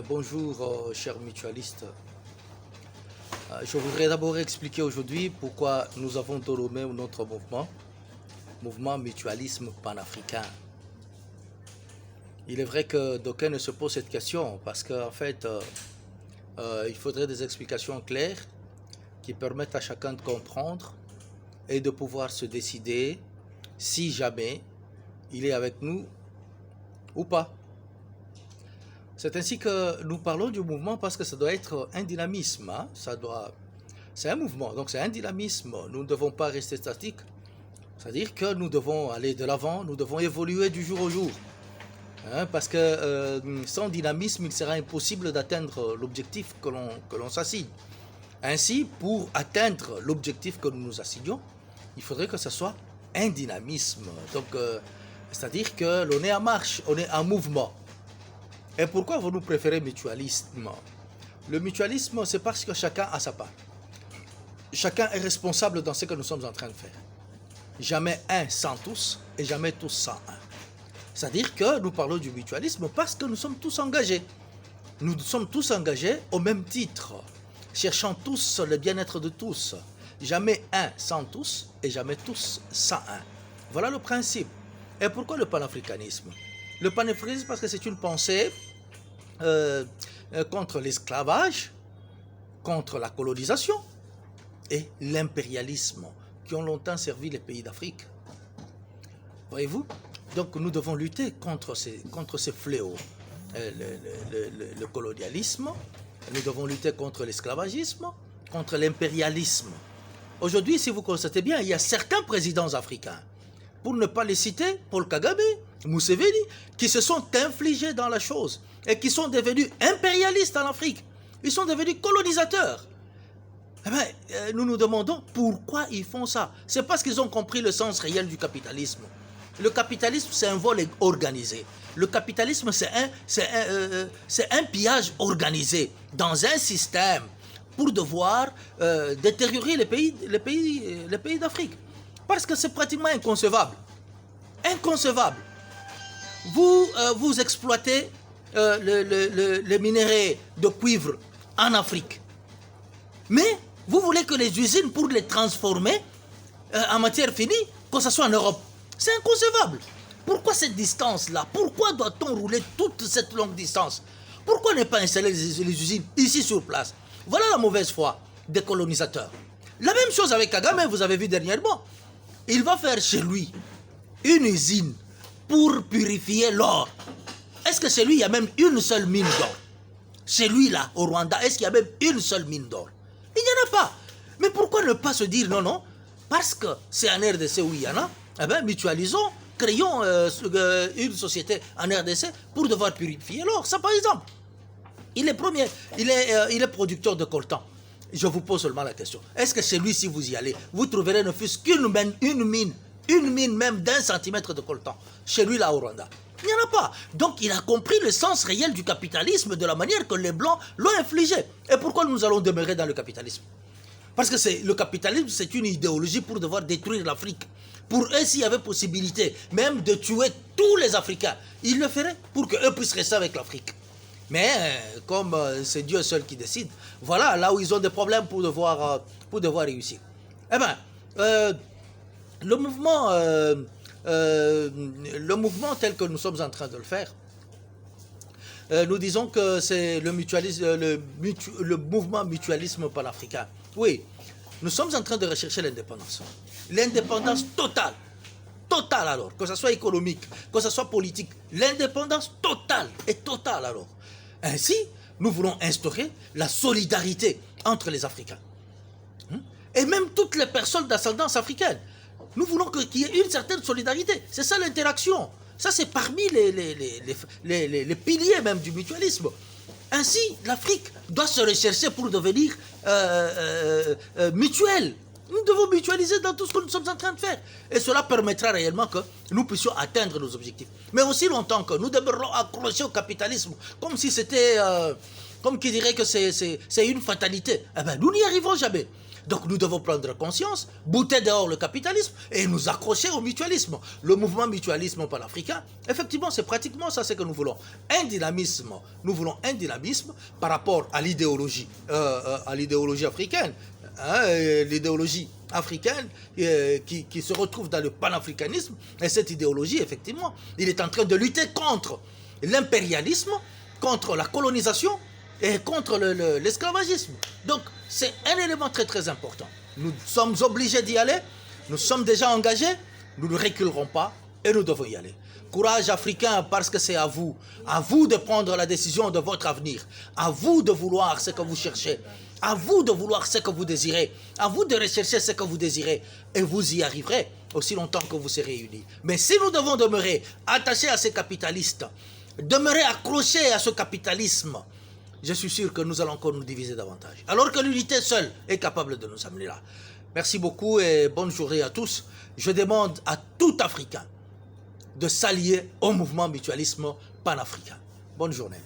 Bonjour, chers mutualistes. Je voudrais d'abord expliquer aujourd'hui pourquoi nous avons renommé notre mouvement mutualisme panafricain. Il est vrai que d'aucuns ne se posent cette question parce qu'en fait, il faudrait des explications claires qui permettent à chacun de comprendre et de pouvoir se décider si jamais il est avec nous ou pas. C'est ainsi que nous parlons du mouvement parce que ça doit être un dynamisme. C'est un mouvement, donc c'est un dynamisme. Nous ne devons pas rester statiques. C'est-à-dire que nous devons aller de l'avant, nous devons évoluer du jour au jour. Parce que sans dynamisme, il sera impossible d'atteindre l'objectif que l'on s'assigne. Ainsi, pour atteindre l'objectif que nous nous assignons, il faudrait que ce soit un dynamisme. Donc, c'est-à-dire que l'on est en marche, on est en mouvement. Et pourquoi vous nous préférez mutualisme? Le mutualisme, c'est parce que chacun a sa part. Chacun est responsable dans ce que nous sommes en train de faire. Jamais un sans tous et jamais tous sans un. C'est-à-dire que nous parlons du mutualisme parce que nous sommes tous engagés. Nous sommes tous engagés au même titre, cherchant tous le bien-être de tous. Jamais un sans tous et jamais tous sans un. Voilà le principe. Et pourquoi le panafricanisme? Le panafricanisme parce que c'est une pensée contre l'esclavage, contre la colonisation et l'impérialisme qui ont longtemps servi les pays d'Afrique. Voyez-vous? Donc nous devons lutter contre ces fléaux. Le colonialisme, nous devons lutter contre l'esclavagisme, contre l'impérialisme. Aujourd'hui, si vous constatez bien, il y a certains présidents africains, pour ne pas les citer, Paul Kagame, Museveni, qui se sont infligés dans la chose et qui sont devenus impérialistes en Afrique. Ils sont devenus colonisateurs. Eh bien, nous nous demandons pourquoi ils font ça. C'est parce qu'ils ont compris le sens réel du capitalisme. Le capitalisme, c'est un vol organisé. Le capitalisme, c'est un pillage organisé dans un système pour devoir détériorer les pays d'Afrique. Parce que c'est pratiquement inconcevable. Inconcevable. Vous exploitez les minéraux de cuivre en Afrique. Mais vous voulez que les usines, pour les transformer en matière finie, que ce soit en Europe. C'est inconcevable. Pourquoi cette distance-là? Pourquoi doit-on rouler toute cette longue distance? Pourquoi ne pas installer les usines ici sur place? Voilà la mauvaise foi des colonisateurs. La même chose avec Kagame, vous avez vu dernièrement. Il va faire chez lui une usine pour purifier l'or. Est-ce que chez lui, il y a même une seule mine d'or? Chez lui, là, au Rwanda, est-ce qu'il y a même une seule mine d'or? Il n'y en a pas. Mais pourquoi ne pas se dire non? Parce que c'est en RDC où il y en a. Eh bien, mutualisons, créons une société en RDC pour devoir purifier l'or. Ça, par exemple. Il est producteur de coltan. Je vous pose seulement la question. Est-ce que chez lui, si vous y allez, vous trouverez ne fût-ce qu'une mine même d'1 centimètre de coltan? Chez lui, là, au Rwanda. Il n'y en a pas. Donc, il a compris le sens réel du capitalisme de la manière que les Blancs l'ont infligé. Et pourquoi nous allons demeurer dans le capitalisme? Parce que le capitalisme, c'est une idéologie pour devoir détruire l'Afrique. Pour eux, s'il y avait possibilité même de tuer tous les Africains, ils le feraient pour qu'eux puissent rester avec l'Afrique. Mais comme c'est Dieu seul qui décide, voilà là où ils ont des problèmes pour devoir réussir. Eh bien, le mouvement tel que nous sommes en train de le faire, nous disons que c'est le mouvement mutualisme panafricain. Oui, nous sommes en train de rechercher l'indépendance. L'indépendance totale. Totale alors, que ce soit économique, que ce soit politique. L'indépendance totale et totale alors. Ainsi, nous voulons instaurer la solidarité entre les Africains. Et même toutes les personnes d'ascendance africaine. Nous voulons qu'il y ait une certaine solidarité. C'est ça l'interaction. Ça, c'est parmi les piliers même du mutualisme. Ainsi, l'Afrique doit se rechercher pour devenir mutuelle. Nous devons mutualiser dans tout ce que nous sommes en train de faire. Et cela permettra réellement que nous puissions atteindre nos objectifs. Mais aussi longtemps que nous demeurons accrochés au capitalisme, comme si c'était... comme qui dirait que c'est une fatalité. Eh bien, nous n'y arriverons jamais. Donc nous devons prendre conscience, bouter dehors le capitalisme et nous accrocher au mutualisme. Le mouvement mutualisme panafricain, effectivement, c'est pratiquement ça ce que nous voulons. Un dynamisme, nous voulons un dynamisme par rapport à l'idéologie africaine. L'idéologie africaine qui se retrouve dans le panafricanisme. Et cette idéologie, effectivement, il est en train de lutter contre l'impérialisme, contre la colonisation et contre l'esclavagisme. Donc, c'est un élément très très important. Nous sommes obligés d'y aller, nous sommes déjà engagés, nous ne reculerons pas et nous devons y aller. Courage africain, parce que c'est à vous de prendre la décision de votre avenir, à vous de vouloir ce que vous cherchez, à vous de vouloir ce que vous désirez, à vous de rechercher ce que vous désirez, et vous y arriverez aussi longtemps que vous serez unis. Mais si nous devons demeurer attachés à ces capitalistes, demeurer accrochés à ce capitalisme, je suis sûr que nous allons encore nous diviser davantage. Alors que l'unité seule est capable de nous amener là. Merci beaucoup et bonne journée à tous. Je demande à tout Africain de s'allier au mouvement mutualisme panafricain. Bonne journée.